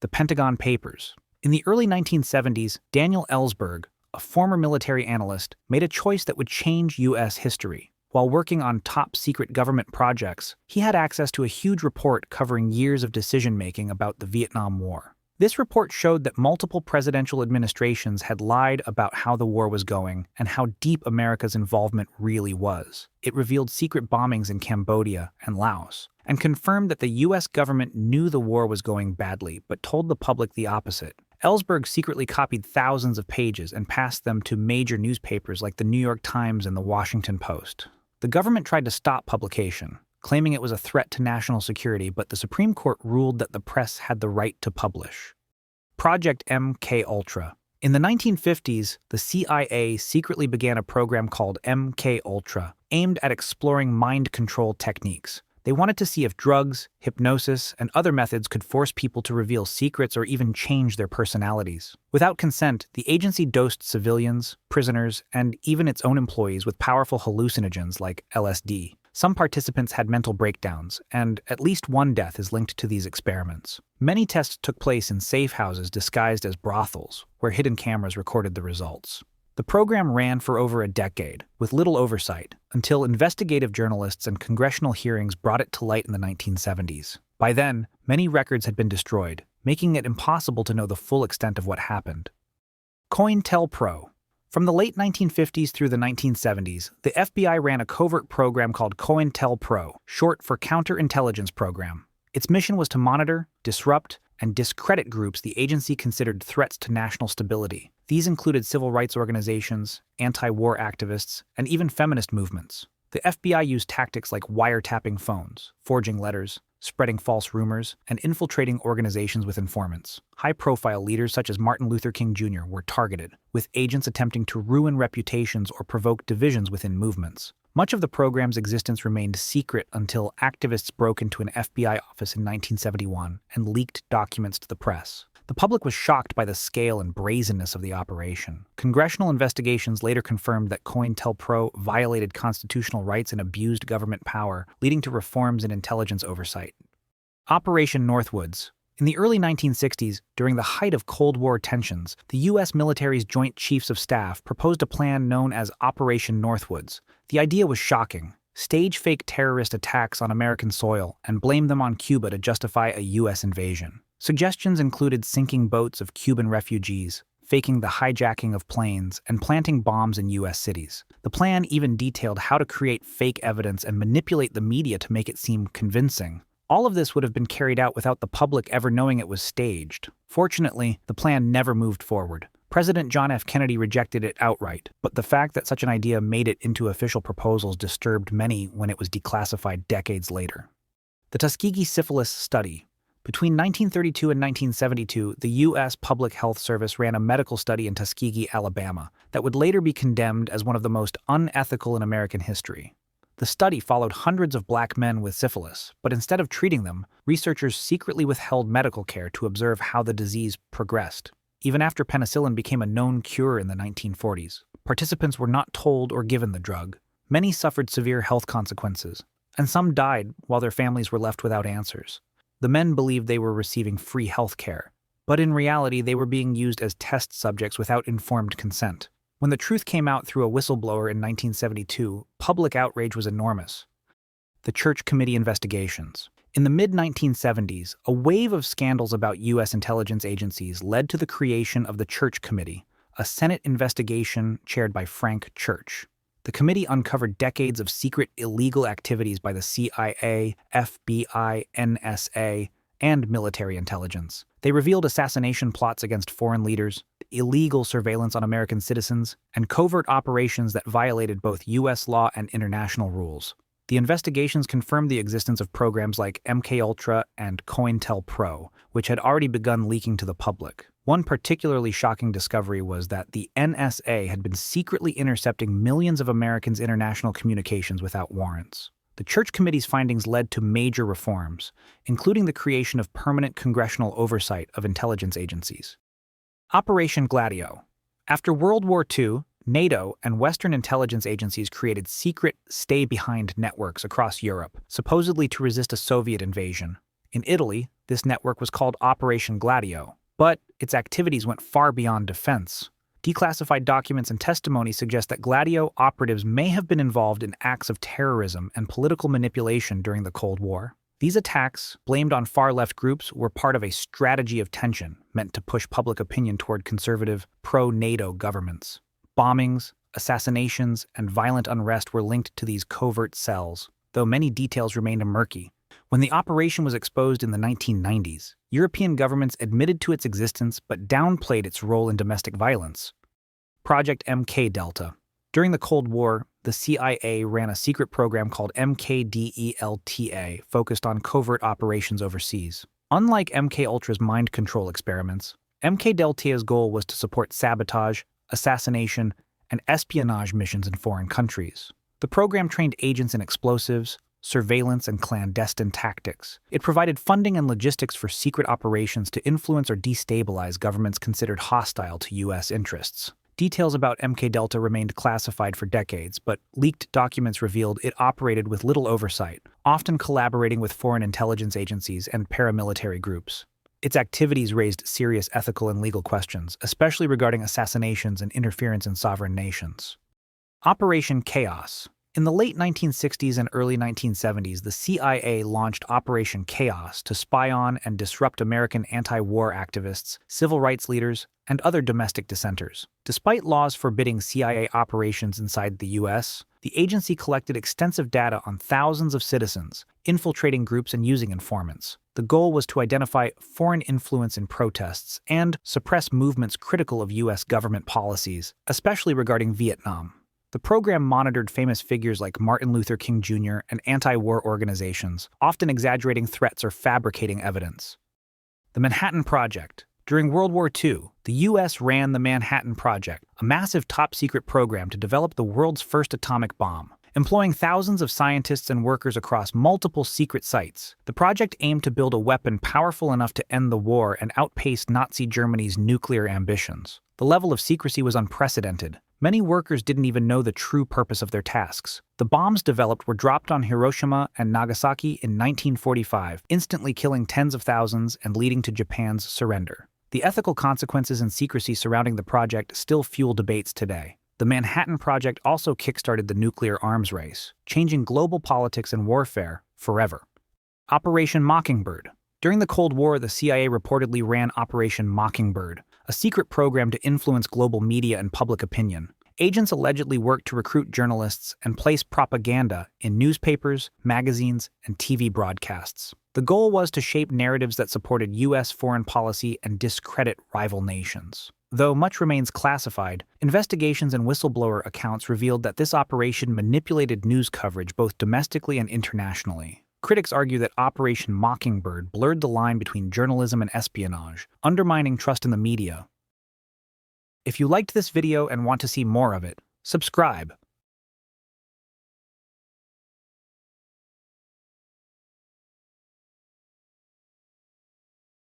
the Pentagon Papers. In the early 1970s, Daniel Ellsberg, a former military analyst, made a choice that would change U.S. history. While working on top-secret government projects, he had access to a huge report covering years of decision-making about the Vietnam War. This report showed that multiple presidential administrations had lied about how the war was going and how deep America's involvement really was. It revealed secret bombings in Cambodia and Laos, and confirmed that the U.S. government knew the war was going badly but told the public the opposite. Ellsberg secretly copied thousands of pages and passed them to major newspapers like the New York Times and the Washington Post. The government tried to stop publication, claiming it was a threat to national security, but the Supreme Court ruled that the press had the right to publish. Project MKUltra. In the 1950s, the CIA secretly began a program called MKUltra, aimed at exploring mind control techniques. They wanted to see if drugs, hypnosis, and other methods could force people to reveal secrets or even change their personalities. Without consent, the agency dosed civilians, prisoners, and even its own employees with powerful hallucinogens like LSD. Some participants had mental breakdowns, and at least one death is linked to these experiments. Many tests took place in safe houses disguised as brothels, where hidden cameras recorded the results. The program ran for over a decade, with little oversight, until investigative journalists and congressional hearings brought it to light in the 1970s. By then, many records had been destroyed, making it impossible to know the full extent of what happened. COINTELPRO. From the late 1950s through the 1970s, the FBI ran a covert program called COINTELPRO, short for Counterintelligence Program. Its mission was to monitor, disrupt, and discredit groups the agency considered threats to national stability. These included civil rights organizations, anti-war activists, and even feminist movements. The FBI used tactics like wiretapping phones, forging letters, spreading false rumors, and infiltrating organizations with informants. High-profile leaders such as Martin Luther King Jr. were targeted, with agents attempting to ruin reputations or provoke divisions within movements. Much of the program's existence remained secret until activists broke into an FBI office in 1971 and leaked documents to the press. The public was shocked by the scale and brazenness of the operation. Congressional investigations later confirmed that COINTELPRO violated constitutional rights and abused government power, leading to reforms in intelligence oversight. Operation Northwoods. In the early 1960s, during the height of Cold War tensions, the U.S. military's Joint Chiefs of Staff proposed a plan known as Operation Northwoods. The idea was shocking. Stage fake terrorist attacks on American soil and blame them on Cuba to justify a U.S. invasion. Suggestions included sinking boats of Cuban refugees, faking the hijacking of planes, and planting bombs in U.S. cities. The plan even detailed how to create fake evidence and manipulate the media to make it seem convincing. All of this would have been carried out without the public ever knowing it was staged. Fortunately, the plan never moved forward. President John F. Kennedy rejected it outright, but the fact that such an idea made it into official proposals disturbed many when it was declassified decades later. The Tuskegee Syphilis Study. Between 1932 and 1972, the U.S. Public Health Service ran a medical study in Tuskegee, Alabama, that would later be condemned as one of the most unethical in American history. The study followed hundreds of black men with syphilis, but instead of treating them, researchers secretly withheld medical care to observe how the disease progressed. Even after penicillin became a known cure in the 1940s, participants were not told or given the drug. Many suffered severe health consequences, and some died while their families were left without answers. The men believed they were receiving free health care, but in reality they were being used as test subjects without informed consent. When the truth came out through a whistleblower in 1972, public outrage was enormous. The Church Committee investigations. In the mid-1970s, a wave of scandals about U.S. intelligence agencies led to the creation of the Church Committee, a Senate investigation chaired by Frank Church. The committee uncovered decades of secret illegal activities by the CIA, FBI, NSA, and military intelligence. They revealed assassination plots against foreign leaders, illegal surveillance on American citizens, and covert operations that violated both U.S. law and international rules. The investigations confirmed the existence of programs like MKUltra and COINTELPRO, which had already begun leaking to the public. One particularly shocking discovery was that the NSA had been secretly intercepting millions of Americans' international communications without warrants. The Church Committee's findings led to major reforms, including the creation of permanent congressional oversight of intelligence agencies. Operation Gladio. After World War II, NATO and Western intelligence agencies created secret stay-behind networks across Europe, supposedly to resist a Soviet invasion. In Italy, this network was called Operation Gladio, but its activities went far beyond defense. Declassified documents and testimony suggest that Gladio operatives may have been involved in acts of terrorism and political manipulation during the Cold War. These attacks, blamed on far-left groups, were part of a strategy of tension meant to push public opinion toward conservative, pro-NATO governments. Bombings, assassinations, and violent unrest were linked to these covert cells, though many details remained murky. When the operation was exposed in the 1990s, European governments admitted to its existence but downplayed its role in domestic violence. Project MKDELTA. During the Cold War, the CIA ran a secret program called MKDELTA focused on covert operations overseas. Unlike MKUltra's mind control experiments, MKDELTA's goal was to support sabotage, assassination, and espionage missions in foreign countries. The program trained agents in explosives, surveillance, and clandestine tactics. It provided funding and logistics for secret operations to influence or destabilize governments considered hostile to U.S. interests. Details about MKDELTA remained classified for decades, but leaked documents revealed it operated with little oversight, often collaborating with foreign intelligence agencies and paramilitary groups. Its activities raised serious ethical and legal questions, especially regarding assassinations and interference in sovereign nations. Operation Chaos. In the late 1960s and early 1970s, the CIA launched Operation Chaos to spy on and disrupt American anti-war activists, civil rights leaders, and other domestic dissenters. Despite laws forbidding CIA operations inside the U.S., the agency collected extensive data on thousands of citizens, infiltrating groups and using informants. The goal was to identify foreign influence in protests and suppress movements critical of U.S. government policies, especially regarding Vietnam. The program monitored famous figures like Martin Luther King Jr. and anti-war organizations, often exaggerating threats or fabricating evidence. The Manhattan Project. During World War II, the U.S. ran the Manhattan Project, a massive top-secret program to develop the world's first atomic bomb. Employing thousands of scientists and workers across multiple secret sites, the project aimed to build a weapon powerful enough to end the war and outpace Nazi Germany's nuclear ambitions. The level of secrecy was unprecedented. Many workers didn't even know the true purpose of their tasks. The bombs developed were dropped on Hiroshima and Nagasaki in 1945, instantly killing tens of thousands and leading to Japan's surrender. The ethical consequences and secrecy surrounding the project still fuel debates today. The Manhattan Project also kickstarted the nuclear arms race, changing global politics and warfare forever. Operation Mockingbird. During the Cold War, the CIA reportedly ran Operation Mockingbird, a secret program to influence global media and public opinion. Agents allegedly worked to recruit journalists and place propaganda in newspapers, magazines, and TV broadcasts. The goal was to shape narratives that supported U.S. foreign policy and discredit rival nations. Though much remains classified, investigations and whistleblower accounts revealed that this operation manipulated news coverage both domestically and internationally. Critics argue that Operation Mockingbird blurred the line between journalism and espionage, undermining trust in the media. If you liked this video and want to see more of it, subscribe.